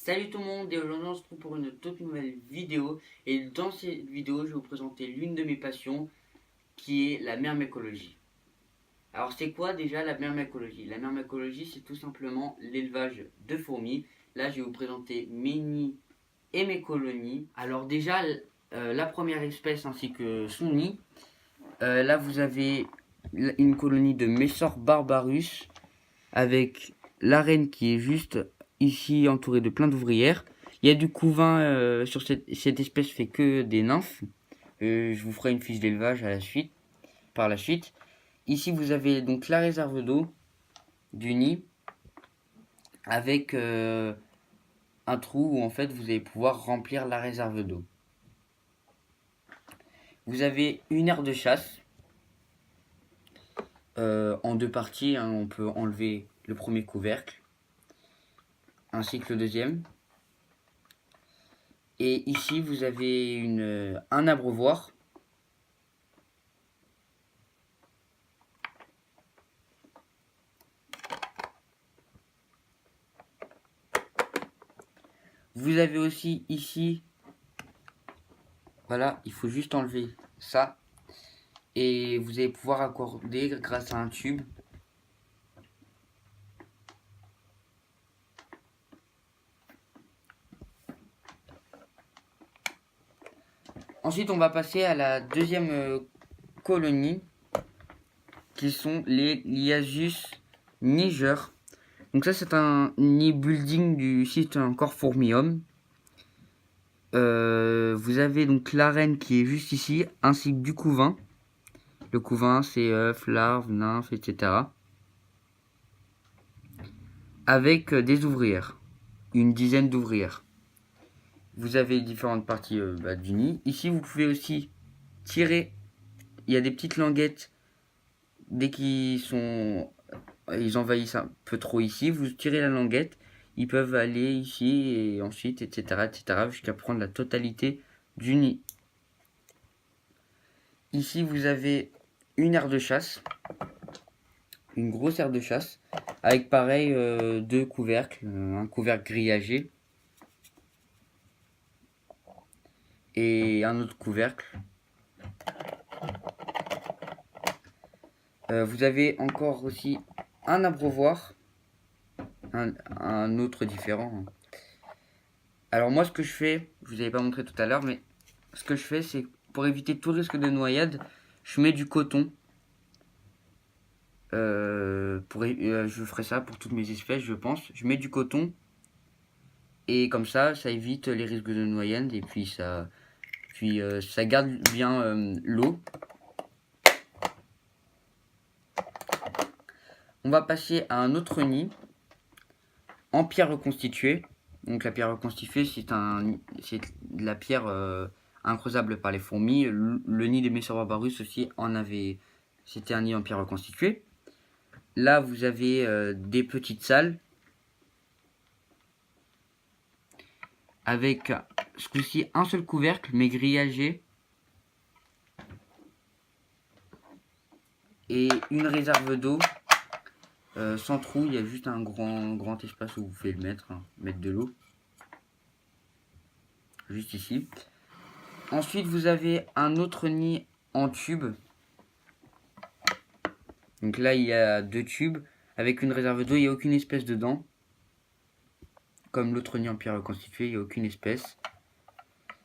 Salut tout le monde et aujourd'hui on se retrouve pour une toute nouvelle vidéo et dans cette vidéo je vais vous présenter l'une de mes passions qui est la myrmécologie. Alors c'est quoi déjà la myrmécologie? La myrmécologie c'est tout simplement l'élevage de fourmis. Là je vais vous présenter mes nids et mes colonies. Alors déjà la première espèce ainsi que son nid. Là vous avez une colonie de Messor barbarus avec la reine qui est juste ici entourée de plein d'ouvrières. Il y a du couvain sur cette espèce fait que des nymphes. Je vous ferai une fiche d'élevage à la suite, par la suite. Ici vous avez donc la réserve d'eau du nid avec un trou où en fait vous allez pouvoir remplir la réserve d'eau. Vous avez une aire de chasse en deux parties, hein. On peut enlever le premier couvercle ainsi que le deuxième. Et ici, vous avez un abreuvoir. Vous avez aussi ici, voilà, il faut juste enlever ça. Et vous allez pouvoir accorder grâce à un tube. Ensuite, on va passer à la deuxième colonie, qui sont les Liasus niger. Donc ça, c'est un nid building du site encore Fourmium. Vous avez donc l'arène qui est juste ici, ainsi que du couvain. Le couvain, c'est œufs, larves, nymphes, etc. Avec des ouvrières, une dizaine d'ouvrières. Vous avez différentes parties du nid. Ici, vous pouvez aussi tirer. Il y a des petites languettes. Dès ils envahissent un peu trop ici, vous tirez la languette. Ils peuvent aller ici et ensuite, etc., jusqu'à prendre la totalité du nid. Ici, vous avez une aire de chasse, une grosse aire de chasse, avec pareil deux couvercles, un couvercle grillagé et un autre couvercle. Vous avez encore aussi un abreuvoir, un autre différent. Alors moi, ce que je fais, je vous avais pas montré tout à l'heure, mais ce que je fais, c'est pour éviter tout risque de noyade, je mets du coton. Je ferai ça pour toutes mes espèces, je pense. Je mets du coton et comme ça évite les risques de noyade et puis ça garde bien l'eau. On va passer à un autre nid en pierre reconstituée. Donc la pierre reconstituée, c'est de la pierre increusable par les fourmis. Le nid des Messor barbarus aussi c'était un nid en pierre reconstituée. Là, vous avez des petites salles avec ce coup-ci un seul couvercle mais grillagé et une réserve d'eau sans trou. Il y a juste un grand espace où vous pouvez le mettre de l'eau. Juste ici. Ensuite, vous avez un autre nid en tube. Donc là, il y a deux tubes avec une réserve d'eau. Il n'y a aucune espèce dedans. Comme l'autre nid en pierre reconstituée, il n'y a aucune espèce.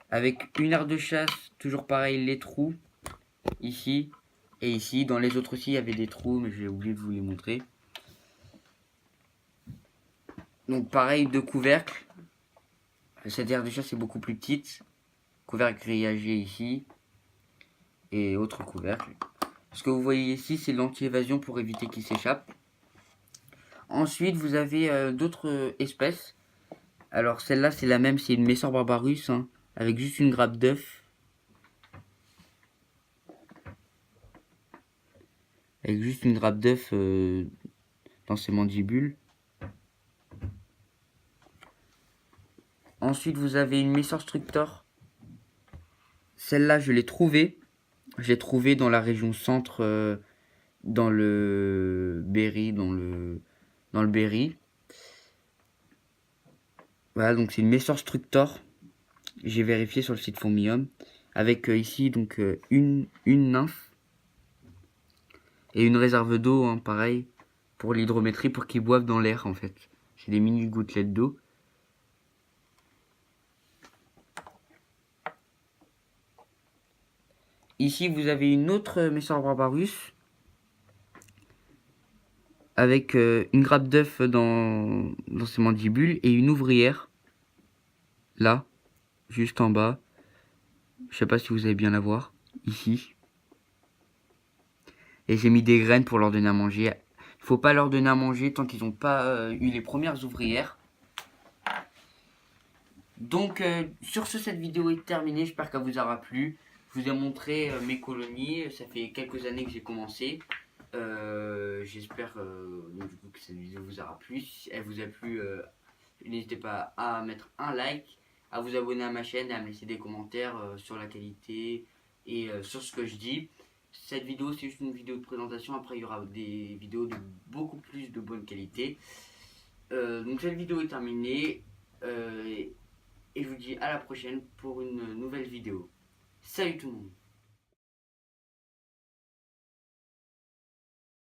Avec une aire de chasse, toujours pareil, les trous. Ici et ici. Dans les autres aussi, il y avait des trous, mais j'ai oublié de vous les montrer. Donc pareil, deux couvercles. Cette aire de chasse est beaucoup plus petite. Couvercle grillagé ici. Et autre couvercle. Ce que vous voyez ici, c'est l'anti-évasion pour éviter qu'il s'échappe. Ensuite, vous avez d'autres espèces. Alors celle-là, c'est la même, c'est une Messor barbarus, hein, avec juste une grappe d'œuf. Avec juste une grappe d'œuf dans ses mandibules. Ensuite, vous avez une Messor structor. Celle-là, je l'ai trouvée. Je l'ai trouvée dans la région centre, dans le Berry, dans le Berry. Voilà, donc c'est une Messor Structor. J'ai vérifié sur le site Formium. Avec ici donc une nymphe. Et une réserve d'eau, hein, pareil, pour l'hydrométrie, pour qu'ils boivent dans l'air en fait. C'est des mini gouttelettes d'eau. Ici, vous avez une autre Messor Barbarus avec une grappe d'œuf dans ses mandibules et une ouvrière là, juste en bas. Je sais pas si vous allez bien la voir, ici. Et j'ai mis des graines pour leur donner à manger. Il faut pas leur donner à manger tant qu'ils n'ont pas eu les premières ouvrières. Donc sur ce, cette vidéo est terminée, j'espère qu'elle vous aura plu. Je vous ai montré mes colonies, ça fait quelques années que j'ai commencé. J'espère du coup que cette vidéo vous aura plu. Si elle vous a plu, n'hésitez pas à mettre un like, à vous abonner à ma chaîne et à me laisser des commentaires sur la qualité et sur ce que je dis. Cette vidéo c'est juste une vidéo de présentation, après il y aura des vidéos de beaucoup plus de bonne qualité. Donc cette vidéo est terminée. Et je vous dis à la prochaine pour une nouvelle vidéo. Salut tout le monde!